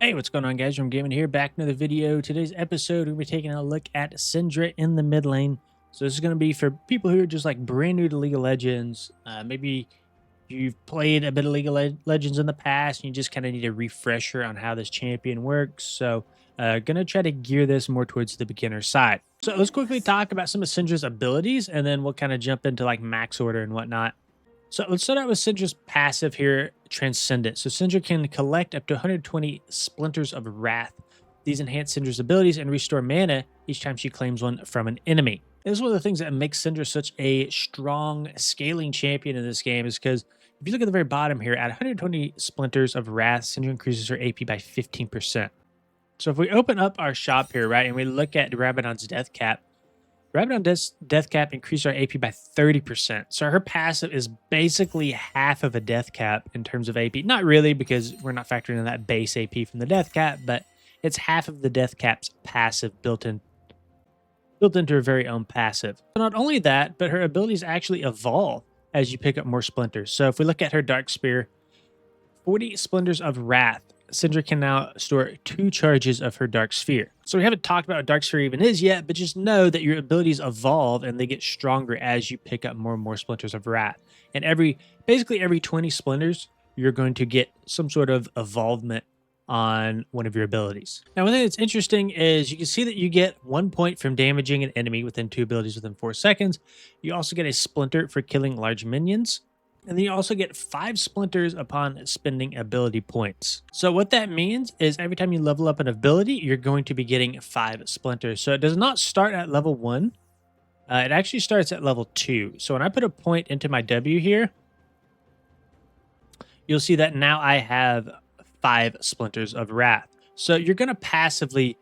Hey, what's going on, guys? From Gaming here, back in another video. Today's episode, we'll be taking a look at Syndra in the mid lane. So this is going to be for people who are just like brand new to League of Legends. Maybe you've played a bit of League of Legends in the past, and you just kind of need a refresher on how this champion works. So going to try to gear this more towards the beginner side. So let's quickly talk about some of Syndra's abilities, and then we'll kind of jump into like max order and whatnot. So let's start out with Syndra's passive here, Transcendent. So Syndra can collect up to 120 Splinters of Wrath. These enhance Syndra's abilities and restore mana each time she claims one from an enemy. This is one of the things that makes Syndra such a strong scaling champion in this game, is because if you look at the very bottom here, at 120 Splinters of Wrath, Syndra increases her AP by 15%. So if we open up our shop here, right, and we look at Rabadon's Death Cap, Rabadon's Death Cap increased our AP by 30%. So her passive is basically half of a Death Cap in terms of AP. Not really, because we're not factoring in that base AP from the Death Cap, but it's half of the Death Cap's passive built into her very own passive. So not only that, but her abilities actually evolve as you pick up more Splinters. So if we look at her Dark Spear, 40 Splinters of Wrath. Syndra can now store 2 charges of her Dark Sphere. So we haven't talked about what Dark Sphere even is yet, but just know that your abilities evolve and they get stronger as you pick up more and more Splinters of Wrath. And basically every 20 Splinters, you're going to get some sort of evolvement on one of your abilities. Now, one thing that's interesting is you can see that you get 1 point from damaging an enemy within 2 abilities within 4 seconds. You also get a Splinter for killing large minions. And then you also get 5 Splinters upon spending ability points. So what that means is every time you level up an ability, you're going to be getting 5 Splinters. So it does not start at level 1. It actually starts at level 2. So when I put a point into my W here, you'll see that now I have 5 Splinters of Wrath. So you're going to passively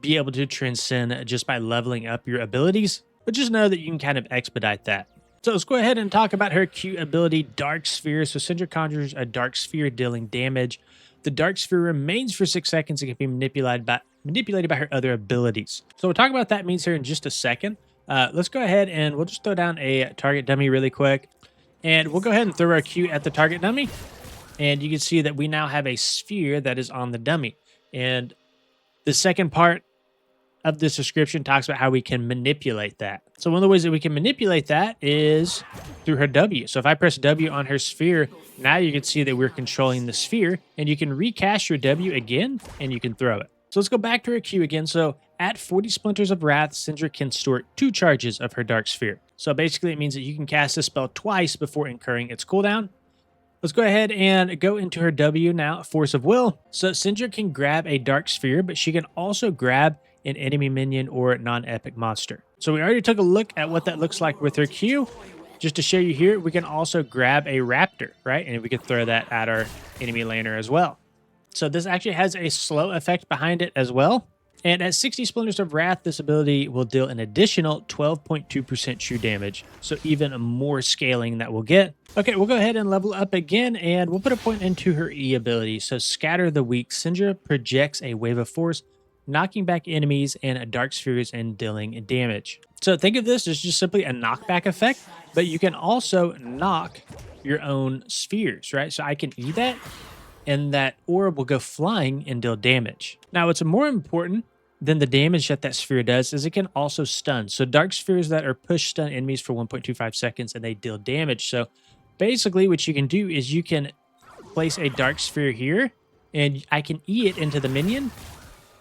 be able to transcend just by leveling up your abilities. But just know that you can kind of expedite that. So let's go ahead and talk about her Q ability, Dark Sphere. So Syndra conjures a Dark Sphere dealing damage. The Dark Sphere remains for 6 seconds and can be manipulated by her other abilities. So we'll talk about what that means here in just a second. Let's go ahead and we'll just throw down a target dummy really quick. And we'll go ahead and throw our Q at the target dummy. And you can see that we now have a sphere that is on the dummy. And the second part of this description talks about how we can manipulate that. So one of the ways that we can manipulate that is through her W. So if I press W on her sphere, now you can see that we're controlling the sphere, and you can recast your W again and you can throw it. So let's go back to her Q again. So at 40 Splinters of Wrath, Syndra can store 2 charges of her Dark Sphere. So basically it means that you can cast a spell twice before incurring its cooldown. Let's go ahead and go into her W now, Force of Will. So Syndra can grab a Dark Sphere, but she can also grab an enemy minion or non-epic monster. So we already took a look at what that looks like with her Q. Just to show you here, we can also grab a raptor, right? And we can throw that at our enemy laner as well. So this actually has a slow effect behind it as well. And at 60 Splinters of Wrath, this ability will deal an additional 12.2% true damage. So even more scaling that we'll get. Okay, we'll go ahead and level up again, and we'll put a point into her E ability. So Scatter the Weak. Syndra projects a wave of force, knocking back enemies and Dark Spheres and dealing damage. So think of this as just simply a knockback effect, but you can also knock your own spheres, right? So I can E that, and that orb will go flying and deal damage. Now, what's more important than the damage that sphere does is it can also stun. So Dark Spheres that are push stun enemies for 1.25 seconds and they deal damage. So basically what you can do is you can place a Dark Sphere here, and I can E it into the minion,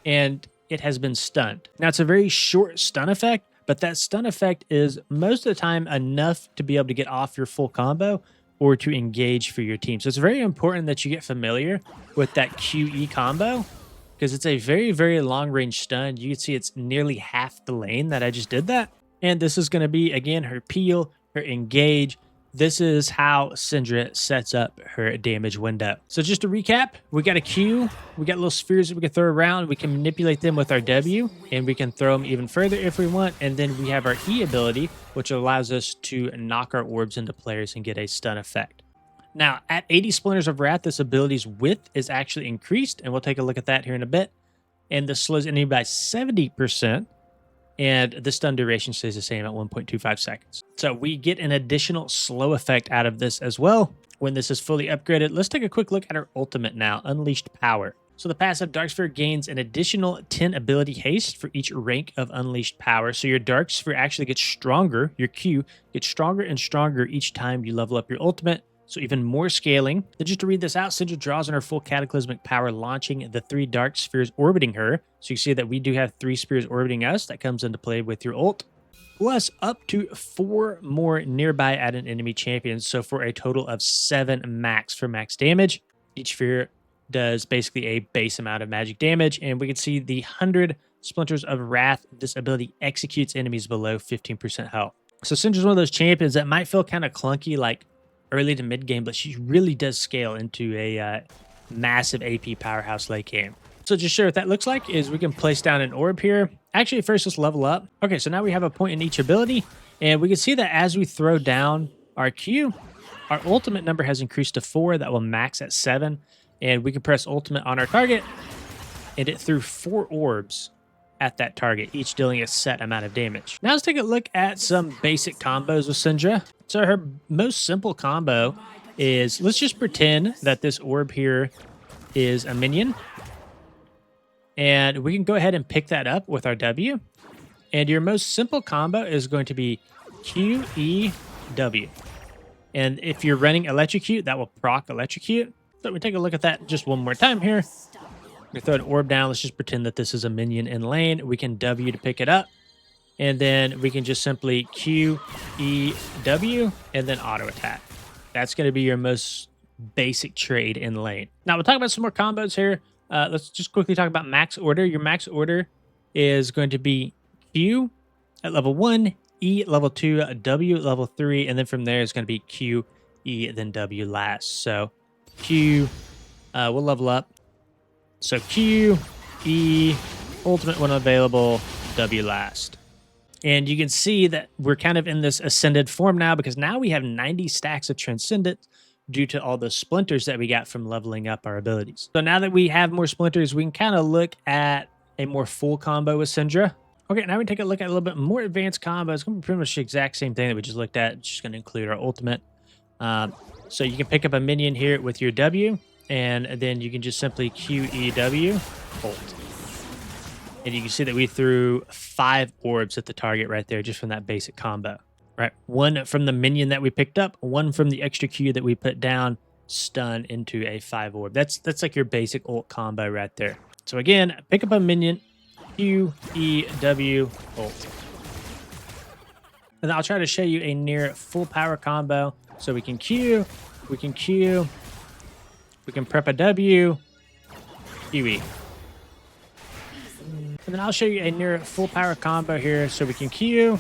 and it has been stunned. Now, it's a very short stun effect, but that stun effect is most of the time enough to be able to get off your full combo or to engage for your team. So it's very important that you get familiar with that QE combo, because it's a very, very long range stun. You can see it's nearly half the lane that I just did that. And this is going to be, again, her peel, her engage. This is how Syndra sets up her damage window. So just to recap, we got a Q, we got little spheres that we can throw around, we can manipulate them with our W, and we can throw them even further if we want. And then we have our E ability, which allows us to knock our orbs into players and get a stun effect. Now, at 80 Splinters of Wrath, this ability's width is actually increased, and we'll take a look at that here in a bit. And this slows enemy by 70%. And the stun duration stays the same at 1.25 seconds. So we get an additional slow effect out of this as well when this is fully upgraded. Let's take a quick look at our ultimate now, Unleashed Power. So the passive Dark Sphere gains an additional 10 ability haste for each rank of unleashed power. So your Dark Sphere actually gets stronger, your Q gets stronger and stronger each time you level up your ultimate. So even more scaling. Then just to read this out, Syndra draws on her full cataclysmic power, launching the 3 dark spheres orbiting her. So you see that we do have 3 spheres orbiting us. That comes into play with your ult. Plus up to 4 more nearby at an enemy champion. So for a total of 7 max for max damage. Each sphere does basically a base amount of magic damage, and we can see the 100 Splinters of Wrath. This ability executes enemies below 15% health. So Syndra's one of those champions that might feel kind of clunky like early to mid game, but she really does scale into a massive AP powerhouse late game. So just show what that looks like is we can place down an orb here. Actually, first let's level up. Okay, so now we have a point in each ability, and we can see that as we throw down our Q, our ultimate number has increased to 4. That will max at 7. And we can press ultimate on our target, and it threw 4 orbs at that target, each dealing a set amount of damage. Now let's take a look at some basic combos with Syndra. So her most simple combo is, let's just pretend that this orb here is a minion. And we can go ahead and pick that up with our W. And your most simple combo is going to be Q, E, W. And if you're running Electrocute, that will proc Electrocute. So we take a look at that just one more time here. We throw an orb down. Let's just pretend that this is a minion in lane. We can W to pick it up. And then we can just simply Q, E, W, and then auto attack. That's going to be your most basic trade in lane. Now we'll talk about some more combos here. Let's just quickly talk about max order. Your max order is going to be Q at level 1, E at level 2, W at level 3, and then from there is going to be Q, E, then W last. So Q, we'll level up. So Q, E, ultimate when available, W last. And you can see that we're kind of in this ascended form now because now we have 90 stacks of Transcendent due to all the splinters that we got from leveling up our abilities. So now that we have more splinters, we can kind of look at a more full combo with Syndra. Okay, now we take a look at a little bit more advanced combo. It's going to be pretty much the exact same thing that we just looked at. It's just going to include our ultimate. So you can pick up a minion here with your W, and then you can just simply QEW, ult. And you can see that we threw 5 orbs at the target right there just from that basic combo. Right, 1 from the minion that we picked up, 1 from the extra Q that we put down, stun into a 5 orb. That's like your basic ult combo right there. So again, pick up a minion, QEW, ult. And I'll try to show you a near full power combo. So we can Q, we can prep a W, QE. And then I'll show you a near full power combo here. So we can Q,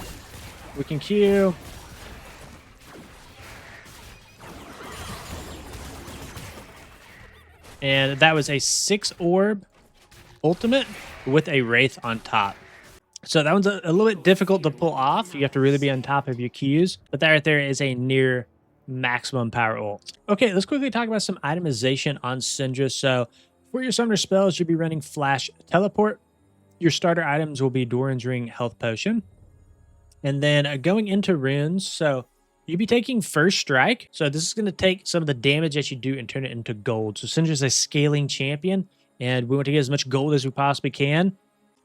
and that was a 6 orb ultimate with a Wraith on top. So that one's a little bit difficult to pull off. You have to really be on top of your Qs. But that right there is a near maximum power ult. Okay, let's quickly talk about some itemization on Syndra. So for your summoner spells, you'll be running Flash Teleport. Your starter items will be Doran's Ring Health Potion. And then going into runes, so you'll be taking First Strike. So this is going to take some of the damage that you do and turn it into gold. So Syndra's a scaling champion, and we want to get as much gold as we possibly can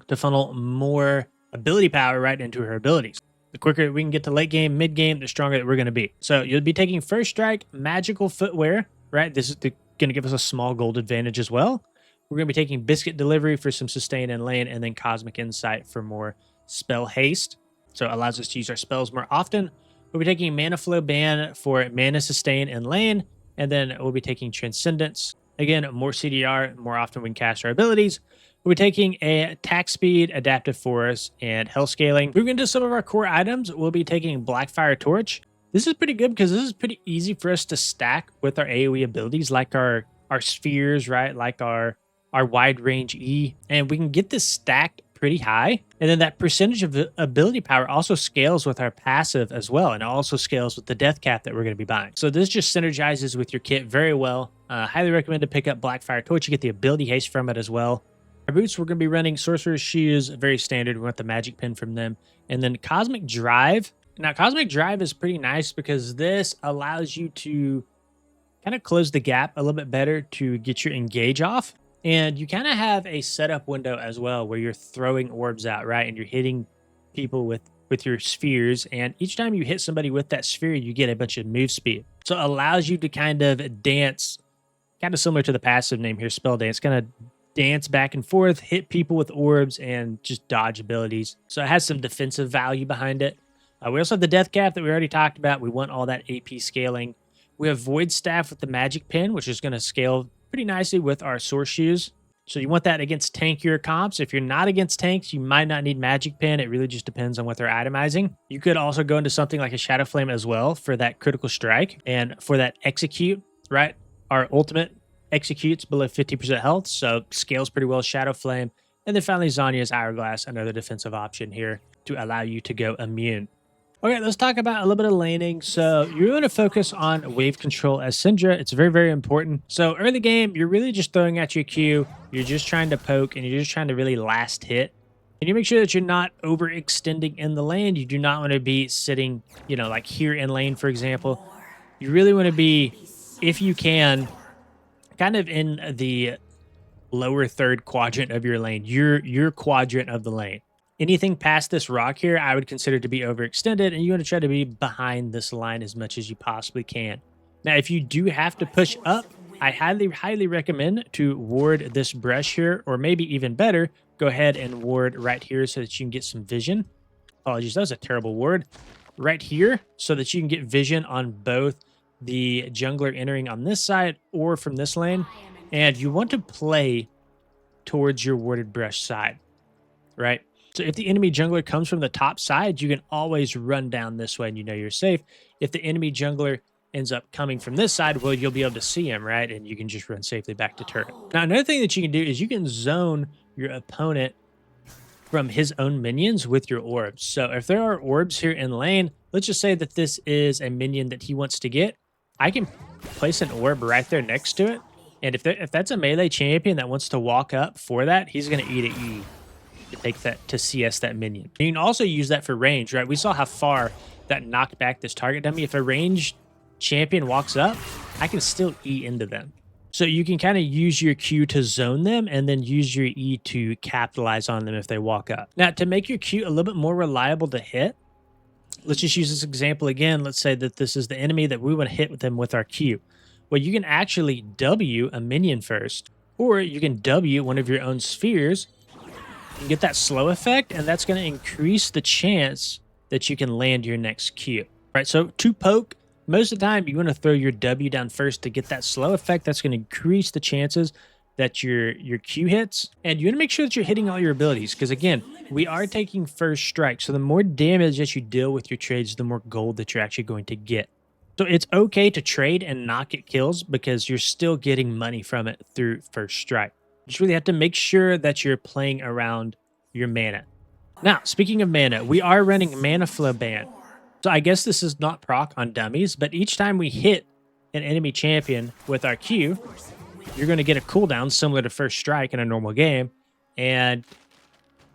to funnel more ability power right into her abilities. The quicker we can get to late game, mid game, the stronger that we're going to be. So you'll be taking First Strike, Magical Footwear, right? This is going to give us a small gold advantage as well. We're going to be taking Biscuit Delivery for some sustain in lane, and then Cosmic Insight for more spell haste. So it allows us to use our spells more often. We'll be taking Mana Flow Ban for mana sustain in lane, and then we'll be taking Transcendence. Again, more CDR, more often we can cast our abilities. We'll be taking a attack speed, adaptive force, and health scaling. Moving into some of our core items, we'll be taking Blackfire Torch. This is pretty good because this is pretty easy for us to stack with our AoE abilities, like our spheres, right? Like our wide range E. And we can get this stacked pretty high. And then that percentage of ability power also scales with our passive as well. And it also scales with the death cap that we're going to be buying. So this just synergizes with your kit very well. Highly recommend to pick up Blackfire Torch. You get the ability haste from it as well. Our boots, we're going to be running Sorcerer's Shoes, very standard. We want the magic pin from them. And then Cosmic Drive. Now, Cosmic Drive is pretty nice because this allows you to kind of close the gap a little bit better to get your engage off. And you kind of have a setup window as well where you're throwing orbs out, right? And you're hitting people with your spheres. And each time you hit somebody with that sphere, you get a bunch of move speed. So it allows you to kind of dance, kind of similar to the passive name here, spell dance, kind of dance back and forth, hit people with orbs, and just dodge abilities. So it has some defensive value behind it. We also have the death cap that we already talked about. We want all that AP scaling. We have void staff with the magic pin, which is going to scale pretty nicely with our source shoes. So you want that against tankier comps. If you're not against tanks, you might not need magic pin. It really just depends on what they're itemizing. You could also go into something like a shadow flame as well for that critical strike and for that execute, right? Our ultimate executes below 50% health, so scales pretty well shadow flame. And then finally Zanya's hourglass, another defensive option here to allow you to go immune. Okay, let's talk about a little bit of laning. So you're going to focus on wave control as Syndra. It's very, very important. So early game, you're really just throwing out your Q. You're just trying to poke, and you're just trying to really last hit. And you make sure that you're not overextending in the lane. You do not want to be sitting, you know, like here in lane, for example. You really want to be, if you can, kind of in the lower third quadrant of your lane, your quadrant of the lane. Anything past this rock here, I would consider to be overextended, and you want to try to be behind this line as much as you possibly can. Now, if you do have to push up, I highly, highly recommend to ward this brush here, or maybe even better, go ahead and ward right here so that you can get some vision. Apologies, that was a terrible ward. Right here, so that you can get vision on both the jungler entering on this side or from this lane. And you want to play towards your warded brush side, right? So if the enemy jungler comes from the top side, you can always run down this way and you know you're safe. If the enemy jungler ends up coming from this side, well, you'll be able to see him, right? And you can just run safely back to turret. Now, another thing that you can do is you can zone your opponent from his own minions with your orbs. So if there are orbs here in lane, let's just say that this is a minion that he wants to get. I can place an orb right there next to it. And if that's a melee champion that wants to walk up for that, he's going to eat an E to take that, to CS that minion. You can also use that for range, right? We saw how far that knocked back this target dummy. If a ranged champion walks up, I can still E into them. So you can kind of use your Q to zone them and then use your E to capitalize on them if they walk up. Now, to make your Q a little bit more reliable to hit, let's just use this example again. Let's say that this is the enemy that we want to hit with them with our Q. Well, you can actually W a minion first, or you can W one of your own spheres and get that slow effect, and that's going to increase the chance that you can land your next Q. Right, so to poke, most of the time you want to throw your W down first to get that slow effect. That's going to increase the chances that your Q hits, and you want to make sure that you're hitting all your abilities, because again, we are taking first strike, so the more damage that you deal with your trades, the more gold that you're actually going to get. So it's okay to trade and not get kills because you're still getting money from it through first strike. You just really have to make sure that you're playing around your mana. Now, speaking of mana, we are running mana flow ban. So I guess this is not proc on dummies, but each time we hit an enemy champion with our Q, you're going to get a cooldown similar to first strike in a normal game. And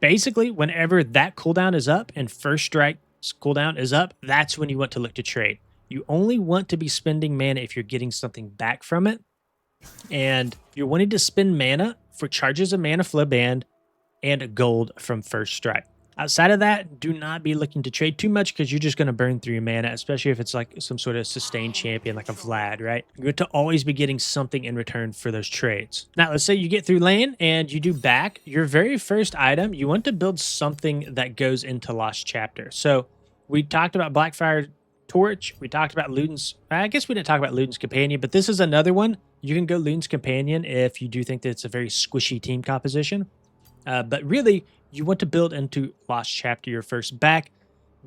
basically, whenever that cooldown is up and first strike's cooldown is up, that's when you want to look to trade. You only want to be spending mana if you're getting something back from it. And you're wanting to spend mana for charges of mana flow band and gold from first strike. Outside of that, do not be looking to trade too much because you're just going to burn through your mana, especially if it's like some sort of sustained champion like a Vlad, right? You're going to always be getting something in return for those trades. Now, let's say you get through lane and you do back. Your very first item, you want to build something that goes into Lost Chapter. So we talked about Blackfire Torch. We talked about Luden's. I guess we didn't talk about Luden's Companion, but this is another one. You can go Luden's Companion if you do think that it's a very squishy team composition. But really, you want to build into Lost Chapter your first back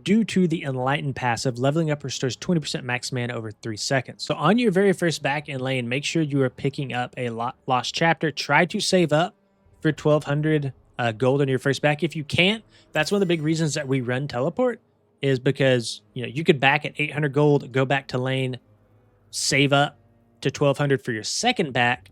due to the Enlightened passive. Leveling up restores 20% max mana over 3 seconds. So on your very first back in lane, make sure you are picking up a Lost Chapter. Try to save up for 1,200 gold on your first back. If you can't, that's one of the big reasons that we run Teleport, is because you could back at 800 gold, go back to lane, save up to 1,200 for your second back.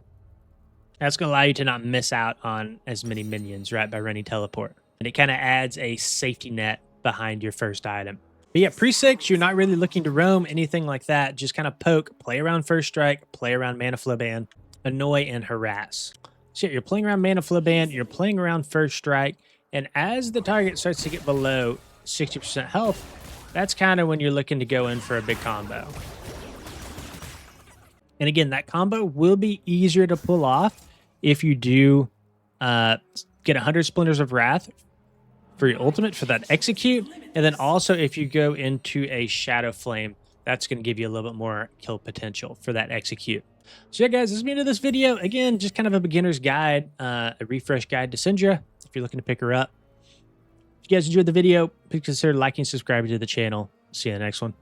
That's going to allow you to not miss out on as many minions, right, by running Teleport. And it kind of adds a safety net behind your first item. But yeah, pre-6, you're not really looking to roam, anything like that. Just kind of poke, play around first strike, play around mana flow ban, annoy and harass. So yeah, you're playing around Mana Flow Band, you're playing around First Strike, and as the target starts to get below 60% health, that's kind of when you're looking to go in for a big combo. And again, that combo will be easier to pull off if you do get 100 Splinters of Wrath for your ultimate for that execute. And then also if you go into a Shadow Flame, that's going to give you a little bit more kill potential for that execute. So yeah, guys, this is the end of this video. Again, just kind of a beginner's guide, a refresh guide to Syndra if you're looking to pick her up. If you guys enjoyed the video, please consider liking and subscribing to the channel. See you in the next one.